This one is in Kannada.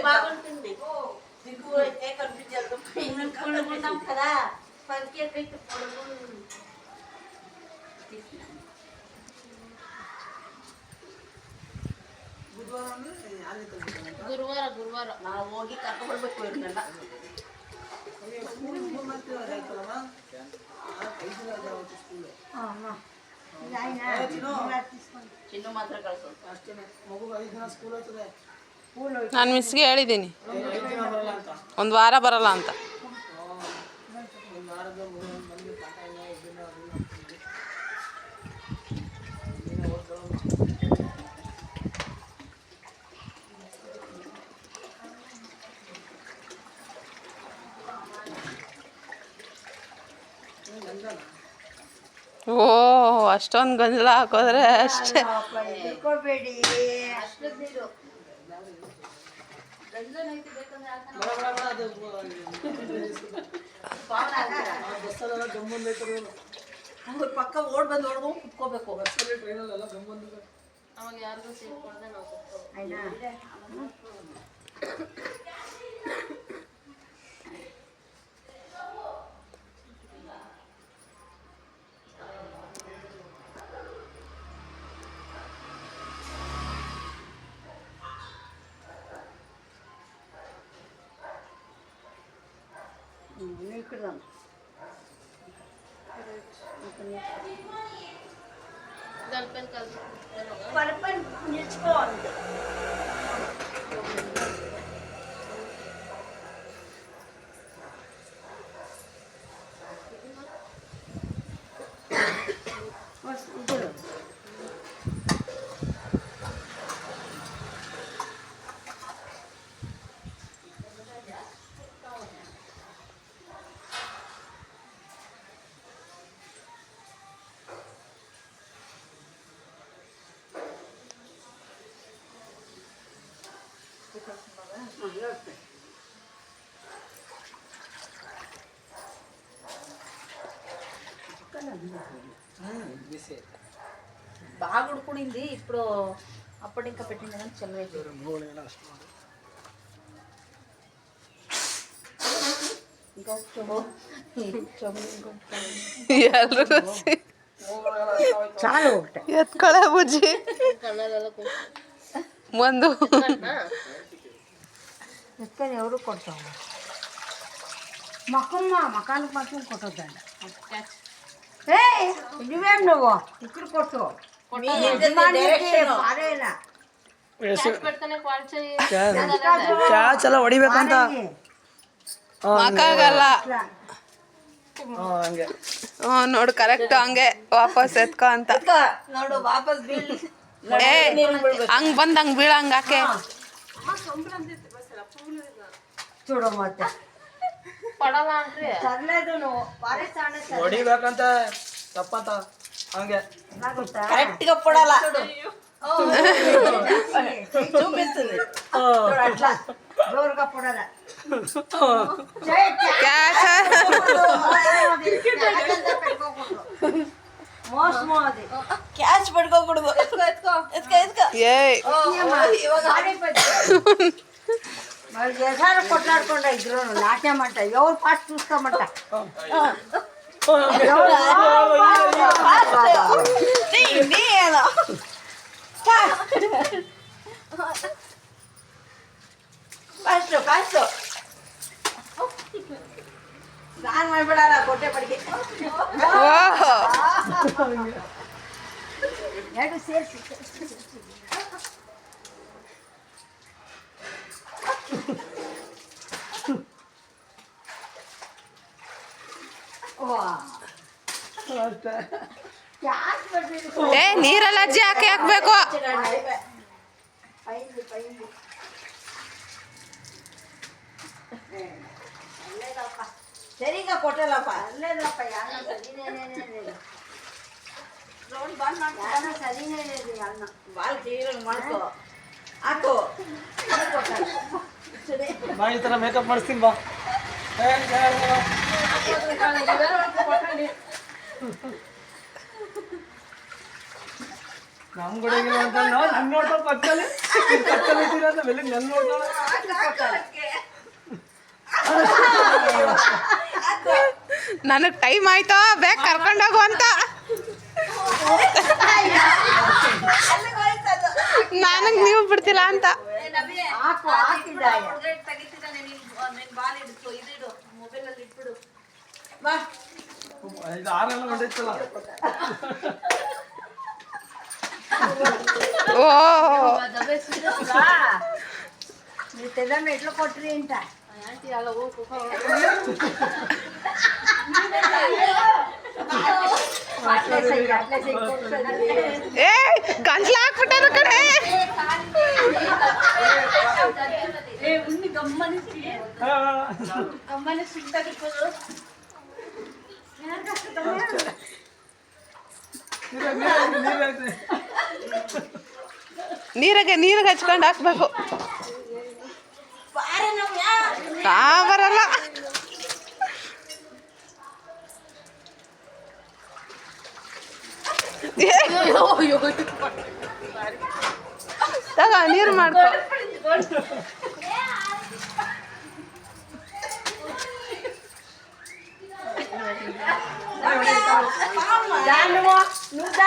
బాగుంటుంది దిగువ అయితే కనిపించదు పొడుగున్నాం కదా పంకేట్ పొడుగు ಗುರುವಾರ ನಾವು ಹೋಗಿ ಕರ್ಕೊಂಡ್ಬರ್ಬೇಕು ಇವ್ರನ್ನೆಲ್ಲ ಚಿನ್ನು ಮಾತ್ರ ಕಳ್ಸೋದು ನಾನು ಮಿಸ್ಗೆ ಹೇಳಿದ್ದೀನಿ ಒಂದು ವಾರ ಬರಲ್ಲ ಅಂತ. ಓ ಅಷ್ಟೊಂದು ಗಂಜಲ ಹಾಕೋದ್ರೆ ಅಷ್ಟೇ. ಪಕ್ಕ ಓಡ್ ಬಂದು ಓಡ್ಕೊಂಡು ಕುತ್ಕೋಬೇಕು. ಅವಾಗ ಯಾರಿಗೂ ಸೇರ್ಕೊಂಡ್ರೆ ನಾವು పరపని నిల్చుకోవాలి. బాగా ఉడుకునింది ఇప్పుడు అప్పటి ఇంకా పెట్టింది కానీ చల్లవేసి ఇంకా చాలు ಎತ್ಕೊಳ ಬುಜ್ಜಿ ಒಂದು ఎత్తుకొని ఎవరు కొడతాము మకానికి మాత్రం కొట్టొద్దండి. నువ్వేం నువ్వు ఇక్కడ కొట్టు ಚಲೋ ಹೊಡಿಬೇಕಂತ ಮಕಾಗಲ್ಲ ನೋಡು ಕರೆಕ್ಟ್ ಹಂಗೆ ವಾಪಸ್ ಎತ್ಕೊ ಅಂತ ನೋಡು ವಾಪಸ್ ಬೀಳ್ ಹಂಗ್ ಬಂದ್ ಹಂಗ್ ಬೀಳಂಗ ಹಾಕೆ చూడు ಮತ್ತೆ ಹೊಡಿಬೇಕಂತ ತಪ್ಪಂತ ಹಂಗೆ కరెక్ట్ గా పొడాల చూపిస్తుంది అట్లా జోరుగా పొడాల మోసమో అది క్యాచ్ పట్టుకోకూడదు. మరి చేసారు కొట్లాడకుండా ఇద్దరు నాట్యమంట ఎవరు ఫాస్ట్ చూస్తామంట. ఫాస్ట్ ఫాస్ట్ స్నానం అయిపోయారా కొట్టేపడికి ಎರಡು ಸೇರಿಸಿ ನೀರಲ್ಲಿ ಅಜ್ಜಿ ಹಾಕಿ ಹಾಕ್ಬೇಕು. ಪೈಂದು ಅಲ್ಲೇದಪ್ಪ ಸರಿಗ ಕೊಟ್ಟಲ್ಲಪ್ಪ ಅಲ್ಲೇದಪ್ಪ ಯಾರನ್ನ ಸರಿನೇನೇನಿಲ್ಲ ರೋಡ್ ಬಂದ್ ಮಾಡಿ ಯಾರನ್ನ ಸರಿನೇನಿಲ್ಲ ಅನ್ನ ಬಾಲ್ ತೀರಂಗ್ ಮಾಡ್ಕೋ ಹಾಕು ಬಾ ಈ ಥರ ಮೇಕಪ್ ಮಾಡಿಸ್ತೀನಿ ಬಾ ನಮ್ಮ ಕಡೆಗಿಲ್ಲ ಅಂತ ನಾವು ನನ್ನ ನೋಡ್ತಾಳೆ ಪಕ್ಕದಲ್ಲಿ ಇದ್ದೀರ ಅಂತ ಬೆಲೆ ನನ್ನ ನೋಡ್ತಾಳೆ ನನಗೆ ಟೈಮ್ ಆಯ್ತಾ ಬೇಗ ಕರ್ಕೊಂಡೋಗು ಅಂತ ನನಗೆ ನೀವು ಬಿಡ್ತಿಲ್ಲ ಅಂತ ಹಾಕು ಹಾಕಿದ್ದಾಯ ಬಾ ಇದು ಆರೆಲ್ಲ ಹೊಂಟೈತಲ್ಲ ಓ ನೀವು ತೆಗೆದ ಎಟ್ಲು ಕೊಟ್ರಿ ಅಂತ ಏ ಗಂಟ್ಲು ಹಾಕ್ಬಿಟ್ಟಾರ ಕಡೆ ನೀರಿಗೆ ಹಚ್ಕೊಂಡು ಹಾಕ್ಬೇಕು ಬರಲ್ಲ ತಗ ನೀರು ಮಾಡ್ಕೊ ಜಾನುವ ನುಗ್ಗ